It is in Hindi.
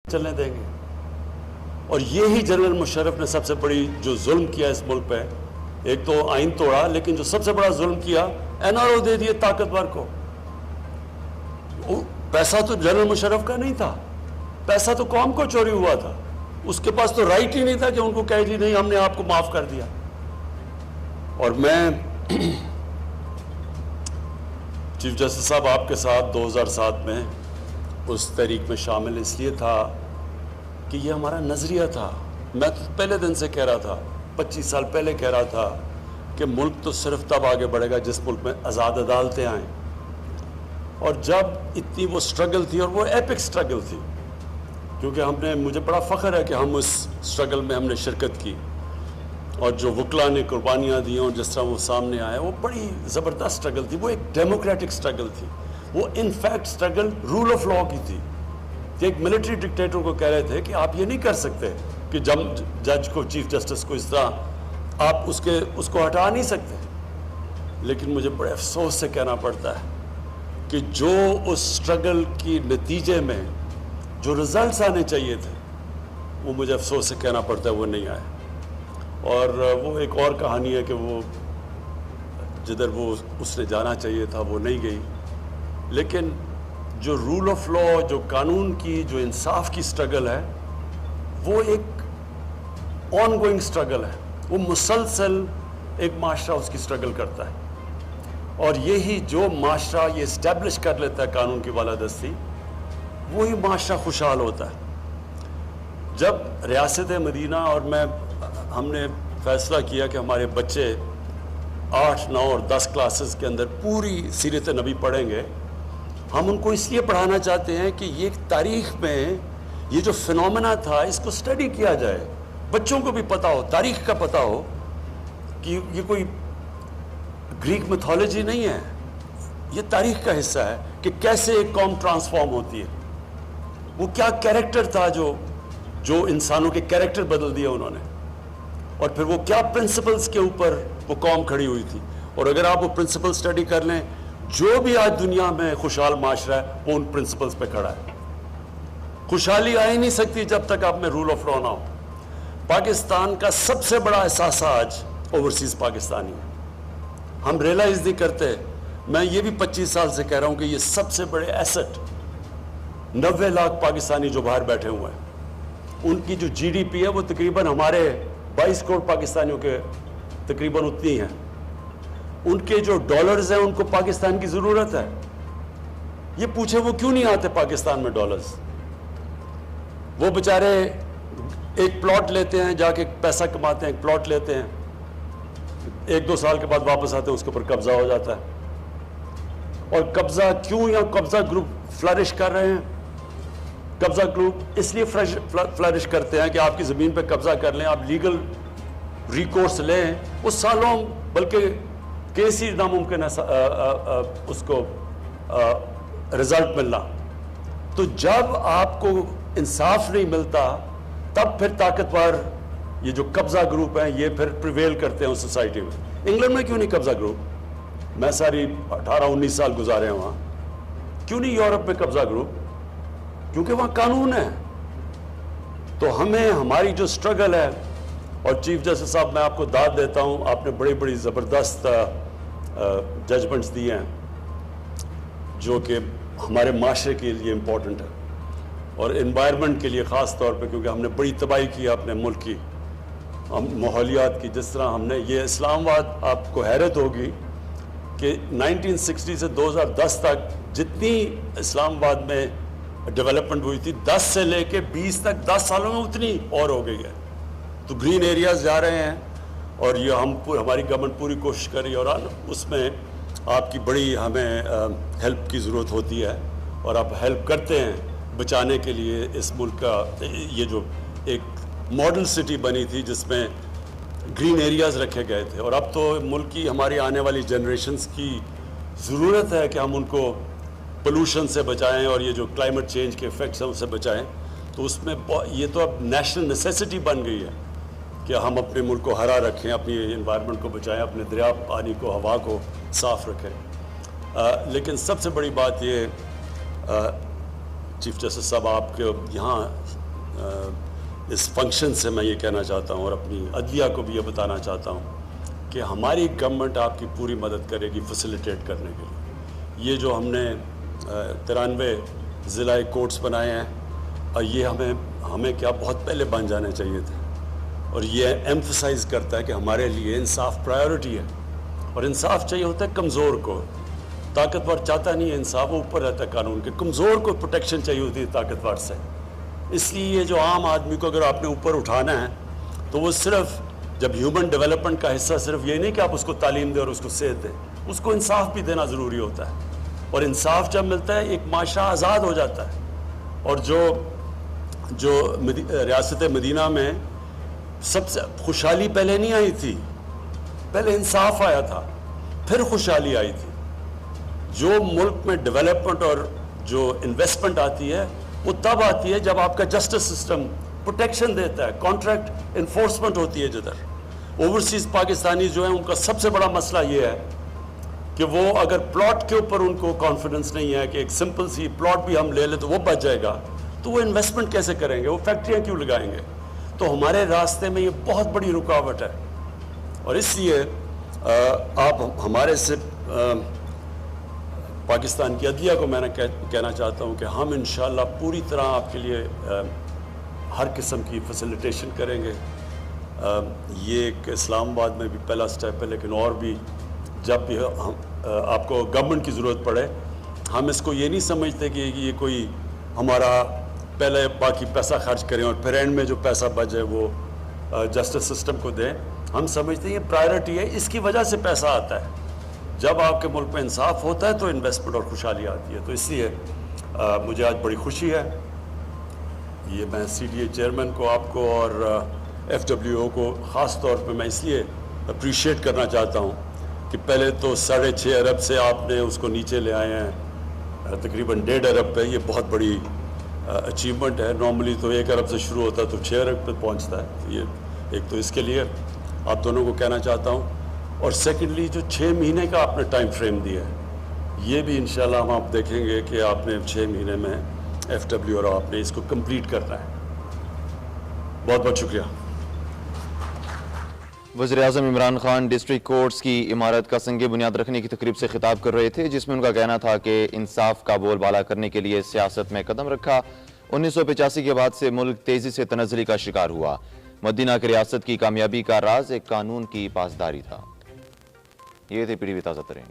चलने देंगे। और ये ही जनरल मुशर्रफ ने सबसे बड़ी जो जुल्म किया इस मुल्क पे, एक तो आइन तोड़ा, लेकिन जो सबसे बड़ा जुल्म किया एनआरओ दे दिए ताकतवर को। पैसा तो जनरल मुशर्रफ का नहीं था, पैसा तो कौम को चोरी हुआ था। उसके पास तो राइट ही नहीं था कि उनको कहे जी नहीं हमने आपको माफ कर दिया। और मैं चीफ जस्टिस साहब आपके साथ 2007 में उस तहरीक में शामिल इसलिए था कि ये हमारा नज़रिया था। मैं तो पहले दिन से कह रहा था, 25 साल पहले कह रहा था कि मुल्क तो सिर्फ तब आगे बढ़ेगा जिस मुल्क में आज़ाद अदालतें आएँ। और जब इतनी वो स्ट्रगल थी, और वो एपिक स्ट्रगल थी, क्योंकि हमने, मुझे बड़ा फ़ख्र है कि हम उस स्ट्रगल में हमने शिरकत की, और जो वकला ने कुर्बानियाँ दी और जिस तरह वो सामने आया, वो बड़ी ज़बरदस्त स्ट्रगल थी। वो एक डेमोक्रेटिक स्ट्रगल थी, वो in fact struggle rule of law की थी। एक मिलिट्री डिक्टेटर को कह रहे थे कि आप ये नहीं कर सकते कि जज को, चीफ जस्टिस को इस तरह आप उसको हटा नहीं सकते। लेकिन मुझे बड़े अफसोस से कहना पड़ता है कि जो उस स्ट्रगल की नतीजे में जो रिजल्ट्स आने चाहिए थे, वो मुझे अफसोस से कहना पड़ता है वो नहीं आए। और वो एक और कहानी है कि वो जिधर वो उसने जाना चाहिए था वो नहीं गई। लेकिन जो रूल ऑफ लॉ, जो कानून की, जो इंसाफ की स्ट्रगल है, वो एक ऑनगोइंग स्ट्रगल है। वो मुसलसल एक माशरा उसकी स्ट्रगल करता है। और यही जो माशरा ये इस्टेब्लिश कर लेता है कानून की बालादस्ती, वही माशरा खुशहाल होता है। जब रियासत मदीना और मैं, हमने फैसला किया कि हमारे बच्चे 8, 9 और 10 क्लासेस के अंदर पूरी सीरत नबी पढ़ेंगे, हम उनको इसलिए पढ़ाना चाहते हैं कि ये तारीख़ में ये जो फिनोमेना था इसको स्टडी किया जाए, बच्चों को भी पता हो, तारीख़ का पता हो कि ये कोई ग्रीक मिथोलॉजी नहीं है, ये तारीख़ का हिस्सा है कि कैसे एक कौम ट्रांसफॉर्म होती है। वो क्या कैरेक्टर था जो इंसानों के कैरेक्टर बदल दिए उन्होंने, और फिर वो क्या प्रिंसिपल्स के ऊपर वो कौम खड़ी हुई थी। और अगर आप वो प्रिंसिपल स्टडी कर लें, जो भी आज दुनिया में खुशहाल माशरा है वो उन प्रिंसिपल्स पे खड़ा है। खुशहाली आ ही नहीं सकती जब तक आप में रूल ऑफ लॉ ना हो। पाकिस्तान का सबसे बड़ा एहसास आज ओवरसीज पाकिस्तानी है, हम रियलाइज नहीं करते। मैं ये भी 25 साल से कह रहा हूँ कि ये सबसे बड़े एसेट 90 लाख पाकिस्तानी जो बाहर बैठे हुए हैं, उनकी जो जीडीपी है वो तकरीबन हमारे 22 करोड़ पाकिस्तानियों के तकरीबन उतनी है। उनके जो डॉलर्स हैं उनको पाकिस्तान की ज़रूरत है। ये पूछे वो क्यों नहीं आते पाकिस्तान में डॉलर्स। वो बेचारे एक प्लॉट लेते हैं, जाके पैसा कमाते हैं, एक प्लॉट लेते हैं, 1-2 साल के बाद वापस आते हैं, उसके ऊपर कब्जा हो जाता है। और कब्जा क्यों, या कब्जा ग्रुप फ्लरिश कर रहे हैं। कब्जा ग्रुप इसलिए फ्लरिश करते हैं कि आपकी ज़मीन पे कब्जा कर लें, आप लीगल रिकोर्स लें, उस सालों, बल्कि केस ही नामुमकिन है उसको रिजल्ट मिलना। तो जब आपको इंसाफ नहीं मिलता, तब फिर ताकतवर ये जो कब्जा ग्रुप हैं ये फिर प्रिवेल करते हैं उस सोसाइटी में। इंग्लैंड में क्यों नहीं कब्जा ग्रुप, मैं सारी 18-19 साल गुजारे हैं वहाँ, क्यों नहीं यूरोप में कब्जा ग्रुप, क्योंकि वहाँ कानून है। तो हमें हमारी जो स्ट्रगल है, और चीफ जस्टिस साहब मैं आपको दाद देता हूँ, आपने बड़ी बड़ी ज़बरदस्त जजमेंट्स दिए हैं जो कि हमारे माशरे के लिए इम्पोर्टेंट है, और इन्वायरमेंट के लिए ख़ास तौर पे, क्योंकि हमने बड़ी तबाही की है अपने मुल्क की, माहौलियात की। जिस तरह हमने ये इस्लामाबाद, आपको हैरत होगी कि 1960 से 2010 तक जितनी इस्लामाबाद में डेवलपमेंट हुई थी, 10 से लेके 20 तक 10 सालों में उतनी और हो गई है। तो ग्रीन एरियाज़ जा रहे हैं, और ये हमारी गवर्नमेंट पूरी कोशिश कर रही है, और उसमें आपकी बड़ी हमें हेल्प की ज़रूरत होती है, और आप हेल्प करते हैं बचाने के लिए इस मुल्क का। ये जो एक मॉडल सिटी बनी थी जिसमें ग्रीन एरियाज़ रखे गए थे, और अब तो मुल्क की, हमारी आने वाली जनरेशन्स की ज़रूरत है कि हम उनको पोल्यूशन से बचाएं, और ये जो क्लाइमेट चेंज के इफ़ेक्ट्स हैं उससे बचाएं। तो उसमें ये तो अब नेशनल नेसेसिटी बन गई है कि हम अपने मुल्क को हरा रखें, अपनी इन्वायरमेंट को बचाएं, अपने दरिया पानी को, हवा को साफ़ रखें। लेकिन सबसे बड़ी बात ये, चीफ जस्टिस साहब आपके यहाँ इस फंक्शन से मैं ये कहना चाहता हूँ और अपनी अदलिया को भी ये बताना चाहता हूँ कि हमारी गवर्नमेंट आपकी पूरी मदद करेगी फैसिलिटेट करने के लिए। ये जो हमने 93 ज़िला कोर्ट्स बनाए हैं और ये हमें क्या बहुत पहले बन जाने चाहिए थे, और ये एम्फसाइज़ करता है कि हमारे लिए इंसाफ प्रायोरिटी है। और इंसाफ चाहिए होता है कमज़ोर को, ताकतवर चाहता नहीं है इंसाफ, वो ऊपर रहता है कानून के। कमज़ोर को प्रोटेक्शन चाहिए होती है ताकतवर से। इसलिए ये जो आम आदमी को अगर आपने ऊपर उठाना है तो वो सिर्फ जब ह्यूमन डेवलपमेंट का हिस्सा सिर्फ ये नहीं कि आप उसको तालीम दें और उसको सेहत दें, उसको इंसाफ भी देना ज़रूरी होता है। और इंसाफ जब मिलता है एक माशरा आज़ाद हो जाता है। और जो रियासत मदीना में सबसे खुशहाली पहले नहीं आई थी, पहले इंसाफ आया था, फिर खुशहाली आई थी। जो मुल्क में डेवलपमेंट और जो इन्वेस्टमेंट आती है वो तब आती है जब आपका जस्टिस सिस्टम प्रोटेक्शन देता है, कॉन्ट्रैक्ट इन्फोर्समेंट होती है। जिधर ओवरसीज़ पाकिस्तानी जो है उनका सबसे बड़ा मसला ये है कि वो अगर प्लॉट के ऊपर उनको कॉन्फिडेंस नहीं है कि एक सिंपल सी प्लॉट भी हम ले लें तो वो बच जाएगा, तो वो इन्वेस्टमेंट कैसे करेंगे, वो फैक्ट्रियाँ क्यों लगाएंगे। तो हमारे रास्ते में ये बहुत बड़ी रुकावट है। और इसलिए आप हमारे से पाकिस्तान की अदलिया को मैंने कहना चाहता हूँ कि हम इंशाअल्लाह पूरी तरह आपके लिए हर किस्म की फैसिलिटेशन करेंगे। ये एक इस्लामाबाद में भी पहला स्टेप है, लेकिन और भी जब भी हम आपको गवर्नमेंट की ज़रूरत पड़े, हम इसको ये नहीं समझते कि ये कोई हमारा पहले बाकी पैसा खर्च करें और फिर एंड में जो पैसा बच जाए वो जस्टिस सिस्टम को दें। हम समझते हैं ये प्रायोरिटी है, इसकी वजह से पैसा आता है। जब आपके मुल्क में इंसाफ होता है तो इन्वेस्टमेंट और खुशहाली आती है। तो इसलिए मुझे आज बड़ी खुशी है, ये मैं CDA चेयरमैन को, आपको और FWO को ख़ास तौर पे मैं इसलिए अप्रिशिएट करना चाहता हूँ कि पहले तो 6.5 अरब से आपने उसको नीचे ले आए हैं तकरीबन 1.5 अरब पे। ये बहुत बड़ी अचीवमेंट है। नॉर्मली तो 1 अरब से शुरू होता है तो 6 अरब पे पहुँचता है। तो ये एक तो इसके लिए आप दोनों को कहना चाहता हूँ। और सेकेंडली जो 6 महीने का आपने टाइम फ्रेम दिया है, ये भी इंशाल्लाह हम आप देखेंगे कि आपने 6 महीने में FW और आपने इसको कंप्लीट करना है। बहुत बहुत शुक्रिया। वज़ीर-ए-आज़म इमरान खान डिस्ट्रिक्ट कोर्ट्स की इमारत का संगे बुनियाद रखने की तकरीब से खिताब कर रहे थे, जिसमें उनका कहना था कि इंसाफ का बोलबाला करने के लिए सियासत में कदम रखा। 1985 के बाद से मुल्क तेजी से तनज़्ज़ुली का शिकार हुआ। मदीना की रियासत की कामयाबी का राज एक कानून की पासदारी था। ये थे PTV ताज़ा तरीन।